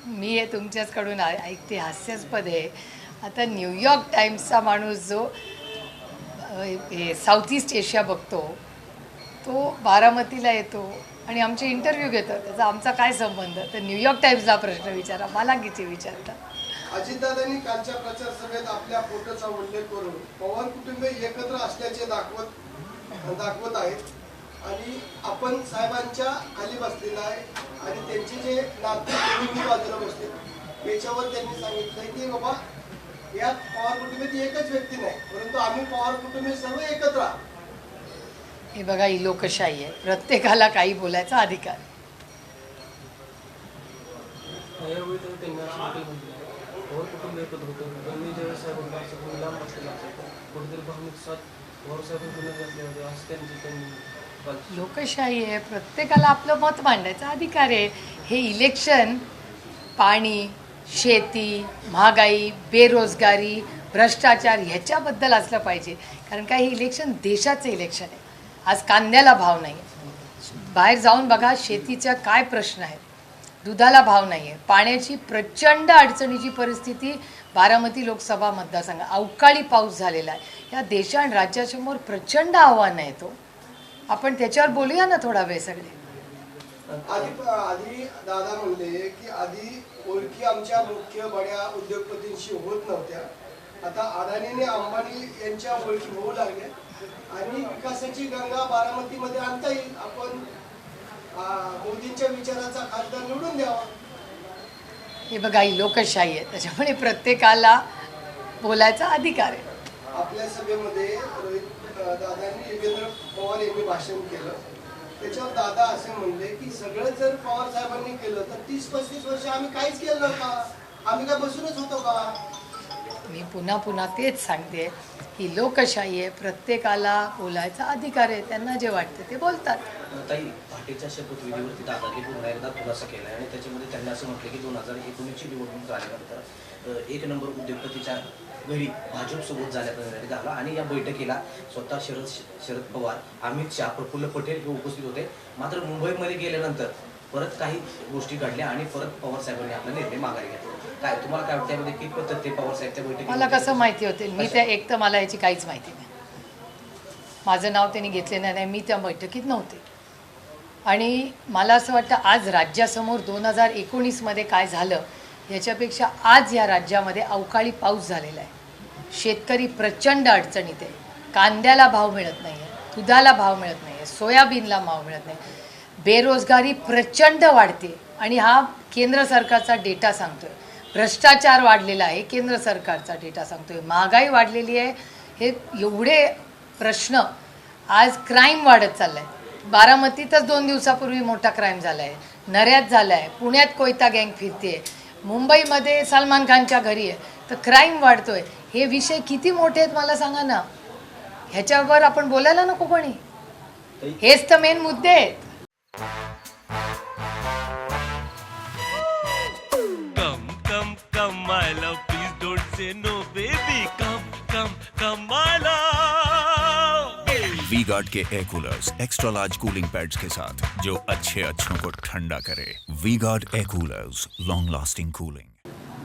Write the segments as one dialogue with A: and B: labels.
A: मी हे तुमच्याचकडून ऐकते, हास्यास्पद आहे. आता न्यूयॉर्क टाइम्सचा माणूस जो साऊथ ईस्ट एशिया बघतो, तो बारामतीला येतो आणि आमचे इंटरव्ह्यू घेतो. त्याचा आमचा काय संबंध? तर न्यूयॉर्क टाइम्सला प्रश्न विचारा, मला किती विचारता.
B: अजितदादांनी कालच्या प्रचार सभेत आपल्या फोटोचा उल्लेख करून पवार कुटुंबे एकत्र असल्याचे दाखवत आहेत आणि आपण साहेबांच्या खाली बसलेला आहे आणि त्यांचे जे नाते बाजूला बसले याच्यावर त्यांनी सांगितलंय की बाबा यात पवार कुटुंबात एकच व्यक्ती नाही, परंतु आम्ही पवार कुटुंबे सर्व एकत्र आहोत.
A: हे बघा, ही लोकशाही आहे, प्रत्येकाला काही बोलायचा अधिकार आहे.
C: पवार कुटुंब एकत्र होतं. मी ज्यावेळेस साहेबांना असं लांब बसलेला असायचं, कुठेतरी भावनिक साथ पवार साहेबांकडून घेतले होते असं त्यांनी.
A: लोकशाही आहे, प्रत्येकाला आपलं मत मांडायचा अधिकार आहे. हे इलेक्शन पाणी, शेती, महागाई, बेरोजगारी, भ्रष्टाचार ह्याच्याबद्दल असलं पाहिजे. कारण काय, हे इलेक्शन देशाचं इलेक्शन आहे. आज कांद्याला भाव नाही, बाहेर जाऊन बघा शेतीच्या काय प्रश्न आहेत. दुधाला भाव नाही आहे, पाण्याची प्रचंड अडचणीची परिस्थिती बारामती लोकसभा मतदारसंघ, अवकाळी पाऊस झालेला आहे. या देशा आणि राज्यासमोर प्रचंड आव्हान आहे. तो आपण त्याच्यावर बोलूया ना थोडा वेळ सगळे.
B: आधी दादा म्हणले की आधी ओळखी आमच्या मुख्य बड्या उद्योगपतींशी होत नव्हत्या, आता अदानी अंबानी यांच्या ओळखी होऊ लागल्या आणि विकासाची गंगा बारामतीमध्ये आणता येईल. आपण मोदींच्या विचाराचा खासदार निवडून द्यावा.
A: हे बघा, ही लोकशाही आहे, त्याच्यामुळे प्रत्येकाला बोलायचा अधिकार आहे.
B: आपल्या सभेमध्ये रोहित दादांनी योगेंद्र पवार यांनी भाषण केलं, त्याच्यावर दादा असे म्हणले की सगळं जर पवार साहेबांनी केलं तर 30-35 वर्ष आम्ही काहीच केलं नव्हतं, आम्ही काय बसूनच होतो का?
A: मी पुन्हा तेच सांगते की लोकशाही आहे, प्रत्येकाला बोलायचा अधिकार आहे. त्यांना जे वाटतं ते बोलतात.
D: ताई, पहाटेच्या शपथविधीवरती दादांनी पुन्हा एकदा खुलासा केला आणि त्याच्यामध्ये त्यांनी असं म्हटलं की 2019ची निवडणूक झाल्यानंतर एक नंबर उद्योगपतीच्या घरी भाजपसोबत झाल्याप्रमाणे झाला आणि या बैठकीला स्वतः शरद पवार, अमित शहा, प्रफुल्ल पटेल हे उपस्थित होते. मात्र मुंबईमध्ये गेल्यानंतर परत काही गोष्टी घडल्या आणि परत पवार साहेबांनी आपला निर्णय माघारी घेतला. काय तुम्हाला काय वाटतं यामध्ये की पद्धत ते पवार साहेब त्या बैठकीत?
A: मला कसं माहिती होते? मी त्या एक तर मला याची काहीच माहिती नाही. माझं नाव त्यांनी घेतलेलं नाही, मी त्या बैठकीत नव्हते. आणि मला असं वाटतं आज राज्यासमोर 2019मध्ये काय झालं याच्यापेक्षा आज या राज्यामध्ये अवकाळी पाऊस झालेला आहे. शेतकरी प्रचंड अडचणीत आहे. कांद्याला भाव मिळत नाही आहे, दुधाला भाव मिळत नाही आहे, सोयाबीनला भाव मिळत नाही, बेरोजगारी प्रचंड वाढते आणि हा केंद्र सरकारचा डेटा सांगतोय. भ्रष्टाचार वाढलेला आहे, केंद्र सरकारचा डेटा सांगतोय. महागाई वाढलेली आहे. हे एवढे प्रश्न, आज क्राईम वाढत चालला आहे. बारामतीतच 2 दिवसापूर्वी मोठा क्राईम झाला आहे, नऱ्यात झाला आहे, पुण्यात कोयता गँग फिरते, मुंबईमध्ये सलमान खानच्या घरी आहे. तर क्राईम वाढतोय. हे विषय किती मोठे आहेत मला सांगा ना. ह्याच्यावर आपण बोलायला नको कोणी? हेच तर मेन मुद्दे आहेत.
E: Come, my love, please don't say no, baby. Come, my love.
F: V-Guard के air coolers extra large cooling pads के साथ जो अच्छों को ठंडा करे. V-Guard air coolers, long lasting cooling.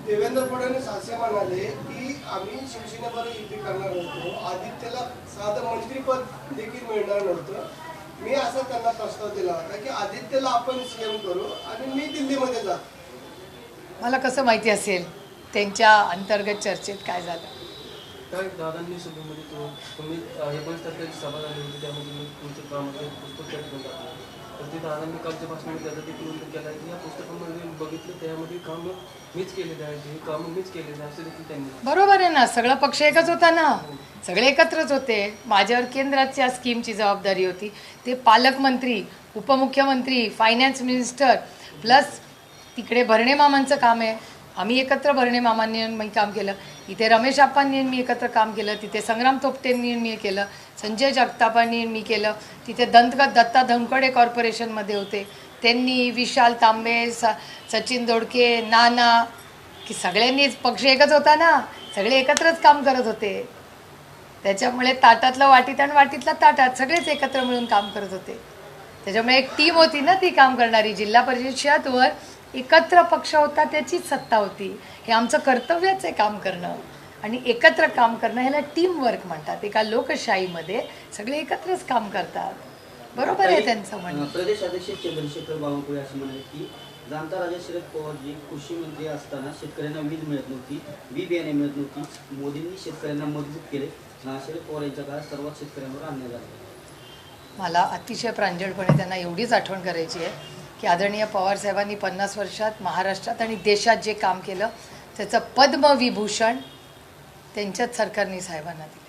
B: Devendra Fadnavis असे म्हणाले की आम्ही शिवसेनेवर युती करणार होतो, आदित्यला साधं मंत्रीपद देखील मिळणार नव्हतं. मी असा त्यांना प्रस्ताव दिला होता की आदित्यला आपण सीएम करू आणि मी दिल्लीमध्ये जातो.
A: मला कसं माहिती असेल त्यांच्या अंतर्गत चर्चेत काय झालं?
C: काय दादांनी सभेमध्ये तुम्ही 19 तारखेची सभा झाली होती, त्यामध्ये मी तुमच्या कामाचं पुस्तक ठेवून टाकलं. तर ते दादांनी कालच्या भाषणात त्याचा देखील उल्लेख केला की या पुस्तकामध्ये बघितलं त्यामध्ये कामं मीच केलेलं आहे, हे कामं मीच केलेलं आहे असं देखील त्यांनी.
A: बरोबर आहे ना, सगळा पक्ष एकच होता ना, सगळे एकत्रच होते. माझ्यावर केंद्राच्या स्कीमची जबाबदारी होती. ते पालकमंत्री, उपमुख्यमंत्री, फायनान्स मिनिस्टर प्लस तिकडे भरणे मामांचं काम आहे. आम्ही एकत्र भरणे मामांनी मी काम केलं, इथे रमेश आप्पांनी मी एकत्र काम केलं, तिथे संग्राम थोपटेंनी मी केलं, संजय जगतापांनी मी केलं, तिथे दत्ता धनकडे कॉर्पोरेशनमध्ये होते त्यांनी, विशाल तांबे, सचिन दोडके, नाना, की सगळ्यांनीच पक्ष एकच होता ना, सगळे एकत्रच काम करत होते. त्याच्यामुळे ताटातलं वाटीत आणि वाटीतला ताटात सगळेच एकत्र मिळून काम करत होते. त्याच्यामुळे एक टीम होती ना ती काम करणारी. जिल्हा परिषदेवर एकत्र पक्ष होता त्याचीच सत्ता होती. हे आमचं कर्तव्यच आहे काम करणं आणि एकत्र काम करणं, ह्याला टीम वर्क म्हणतात. एका लोकशाहीमध्ये सगळे एकत्रच काम करतात. बरोबर आहे त्यांचं म्हणणं.
G: प्रदेश अध्यक्ष चंद्रशेखर बावनकुळे असं म्हणाले की जाणता राजा शरद पवारजी कृषी मंत्री असताना शेतकऱ्यांना वीज मिळत नव्हती, बी बियाणे मिळत नव्हती. मोदींनी शेतकऱ्यांना मजबूत केले. शरद पवार यांच्या काळात सर्वात शेतकऱ्यांवर अन्याय झाला.
A: मला अतिशय प्रांजळपणे त्यांना एवढीच आठवण करायची आहे की आदरणीय पवारसाहेबांनी 50 वर्षात महाराष्ट्रात आणि देशात जे काम केलं त्याचं पद्मविभूषण त्यांच्याच सरकारने साहेबांना दिले.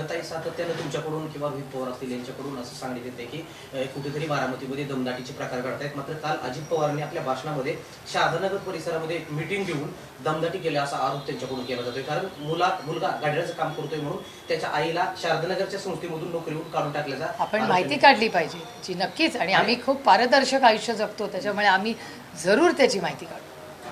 D: ताई, सातत्यानं तुमच्याकडून किंवा व्ही पवार असतील यांच्याकडून असं सांगण्यात येते की कुठेतरी बारामतीमध्ये दमदाटीचे प्रकार घडतायत. मात्र काल अजित पवारांनी आपल्या भाषणामध्ये शारदानगर परिसरामध्ये मिटिंग घेऊन दमदाटी केल्या असा आरोप त्यांच्याकडून केला जातोय. कारण मुलगा गाड्याचं काम करतोय म्हणून त्याच्या आईला शारदानगरच्या संस्थेमधून नोकरीवरून काढून टाकल्याचा
A: आपण माहिती काढली पाहिजे त्याची नक्कीच. आणि आम्ही खूप पारदर्शक आयुष्य जगतो त्याच्यामुळे आम्ही जरूर त्याची माहिती काढू.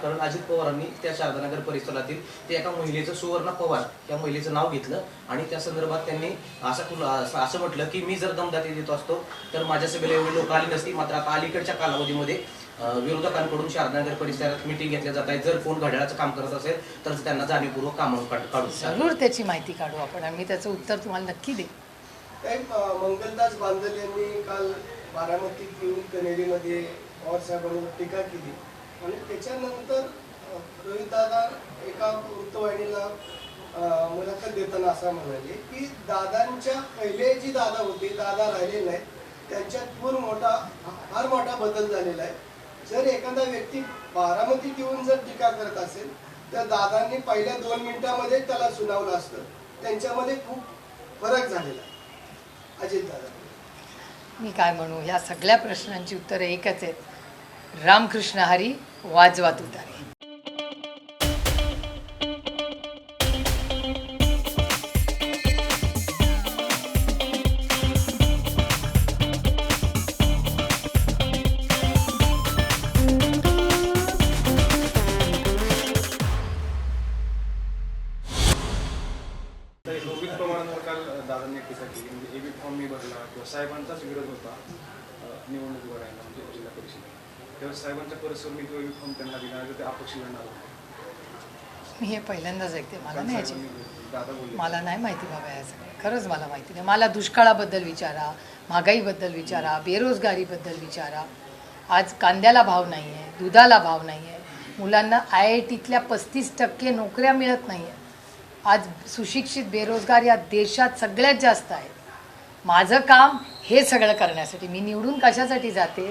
D: कारण अजित पवारांनी त्या शारदानगर परिसरातील ते एका महिलेचं सुवर्णा पवार या महिलेचं नाव घेतलं आणि त्या संदर्भात त्यांनी असं म्हटलं की मी जर दमदाटी देत असतो तर माझ्या सभेला एवढी लोक आली नसती. मात्र आता अलीकडच्या कालावधीमध्ये विरोधकांकडून शारदानगर परिसरात मिटिंग घेतल्या जात आहे. जर कोण घड्याळाचं काम करत असेल तर त्यांना जाणीवपूर्वक कामावून काढू.
A: जरूर त्याची माहिती काढू आपण आणि मी त्याचं उत्तर तुम्हाला नक्की देईन.
B: काही मंगलदास बांदल यांनी काल बारामतीत येऊन कनेरीमध्ये पवारसाहेबांवर टीका केली आणि त्याच्यानंतर रोहितदादा एका वृत्तवाहिनीला मुलाखत देताना असं म्हणाले की दादांच्या पहिले जी दादा होते दादा राहिले नाहीत, त्यांच्यात फार मोठा बदल झालेला आहे. जर एखादा व्यक्ती बारामतीत येऊन जर टीका करत असेल तर दादांनी पहिल्या 2 मिनिटांमध्ये त्याला सुनावलं असतं. त्यांच्यामध्ये खूप फरक झालेला आहे. अजित दादा,
A: मी काय म्हणू, ह्या सगळ्या प्रश्नांची उत्तरं एकच आहेत. रामकृष्ण हरी, वाजवा तुतारी.
H: रोहित पवारांवर काल दादांनी टीका केली. म्हणजे एबी फॉर्म मी भरला किंवा साहेबांचाच विरोध होता निवडणूक भरायला म्हणजे जिल्हा परिषदेला. तेव्हा साहेबांच्या परिसरात तो एबी फॉर्म त्यांना दिला आणि ते अपक्ष लढणार होते.
A: मी हे पहिल्यांदाच ऐकते. मला नाही याची
H: दादा बोलले
A: मला नाही माहिती बाबा या सगळं. खरंच मला माहिती नाही. मला दुष्काळाबद्दल विचारा, महागाईबद्दल विचारा, बेरोजगारीबद्दल विचारा. आज कांद्याला भाव नाही आहे, दुधाला भाव नाही आहे, मुलांना IITतल्या 35% नोकऱ्या मिळत नाही आहेत. आज सुशिक्षित बेरोजगार या देशात सगळ्यात जास्त आहेत. माझं काम हे सगळं करण्यासाठी, मी निवडून कशासाठी जाते,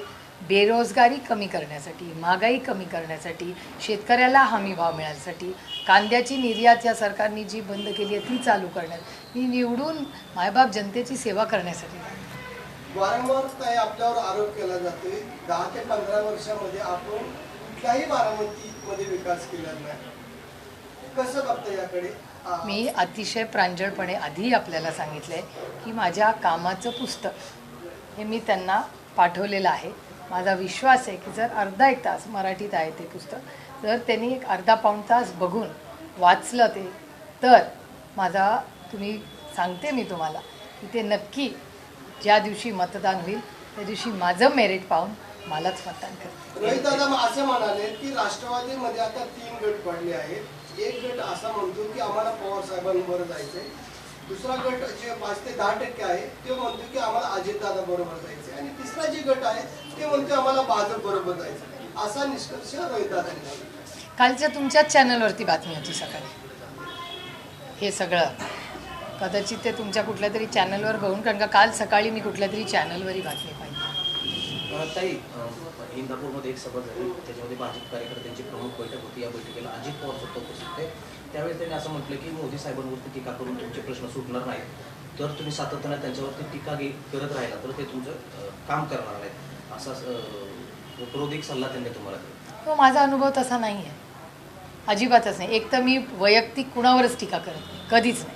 A: बेरोजगारी कमी करण्यासाठी, महागाई कमी करण्यासाठी, शेतकऱ्याला हमी भाव मिळण्यासाठी, कांद्याची निर्यात या सरकारने जी बंद केली आहे ती चालू करण्यात, मी निवडून मायबाप जनतेची सेवा करण्यासाठी.
B: वारंवार काय आपल्यावर आरोप केला जातोय 10 ते 15 वर्षामध्ये आपण कुठल्याही बारामतीमध्ये विकास केला नाही. कसं बघता याकडे?
A: मी अतिशय प्रांजळपणे आधी आपल्याला सांगितलंय की माझ्या कामाचं पुस्तक हे मी त्यांना पाठवलेलं आहे. माझा विश्वास आहे की जर अर्धा एक तास, मराठीत आहे ते पुस्तक, जर त्यांनी एक अर्धा पाऊण तास बघून वाचलं ते, तर माझा तुम्ही सांगते मी तुम्हाला की ते नक्की ज्या दिवशी मतदान होईल त्या दिवशी माझं मेरिट पाहून मलाच मतदान करते.
B: रोहित दादा असं म्हणाले की राष्ट्रवादीमध्ये आता 3 गट पडले आहेत. एक गट असा म्हणतो की आम्हाला पवार साहेबांबरोबर जायचंय. दुसरा गट जे 5 ते 10% आहे ते म्हणतो की आम्हाला अजितदादा बरोबर जायचंय. आणि तिसरा जे गट आहे ते म्हणतो आम्हाला भाजप बरोबर जायचं. असा निष्कर्ष रोहित दादांनी
A: कालच्या तुमच्याच चॅनलवरती बातमी होती सकाळी. हे सगळं कदाचित ते तुमच्या कुठल्या तरी चॅनलवर बघून, कारण का काल सकाळी मी कुठल्या तरी चॅनलवरही बातमी पाहिली.
D: ताई, इंदापूरमध्ये एक सभा झाली, त्याच्यामध्ये भाजप कार्यकर्त्यांची प्रमुख बैठक होती. या बैठकीला अजित पवार सुद्धा उपस्थित होते. त्यावेळेस त्यांनी असं म्हटलं की मोदी साहेबांवरती टीका करून तुमचे प्रश्न सुटणार नाहीत. तर तुम्ही सातत्यानं त्यांच्यावरती टीका करत राहिला तर ते तुमचं काम करणार नाहीत, असा उपरोधिक सल्ला त्यांनी तुम्हाला दिला.
A: तो माझा अनुभव तसा नाही आहे, अजिबातच नाही. एक तर मी वैयक्तिक कुणावरच टीका करत नाही, कधीच नाही.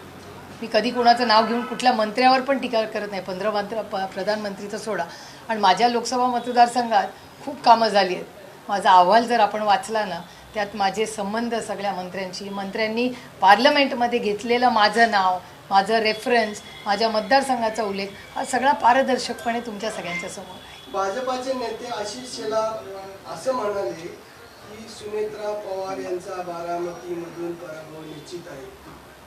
A: मी कधी कुणाचं नाव घेऊन कुठल्या मंत्र्यावर पण टीका करत नाही. 15 प्रधानमंत्रीचं सोडा. आणि माझ्या लोकसभा मतदारसंघात खूप कामं झाली आहेत. माझा अहवाल जर आपण वाचला ना, त्यात माझे संबंध सगळ्या मंत्र्यांशी, मंत्र्यांनी पार्लमेंटमध्ये घेतलेलं माझं नाव, माझं रेफरन्स, माझ्या मतदारसंघाचा उल्लेख, हा सगळा पारदर्शकपणे तुमच्या सगळ्यांच्या समोर आहे.
B: भाजपाचे नेते आशिष शेलार असं म्हणाले की सुनेत्रा पवार यांचा बारामतीमधून पराभव निश्चित आहे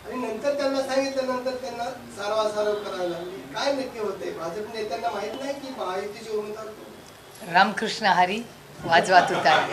B: आणि नंतर त्यांना सांगितल्यानंतर त्यांना सारवासारव करायला लागली. काय नक्की होते? भाजप नेत्यांना माहित नाही की महायुतीचे उमेदवार कोण?
A: रामकृष्ण हरी वाजवा तुतारी.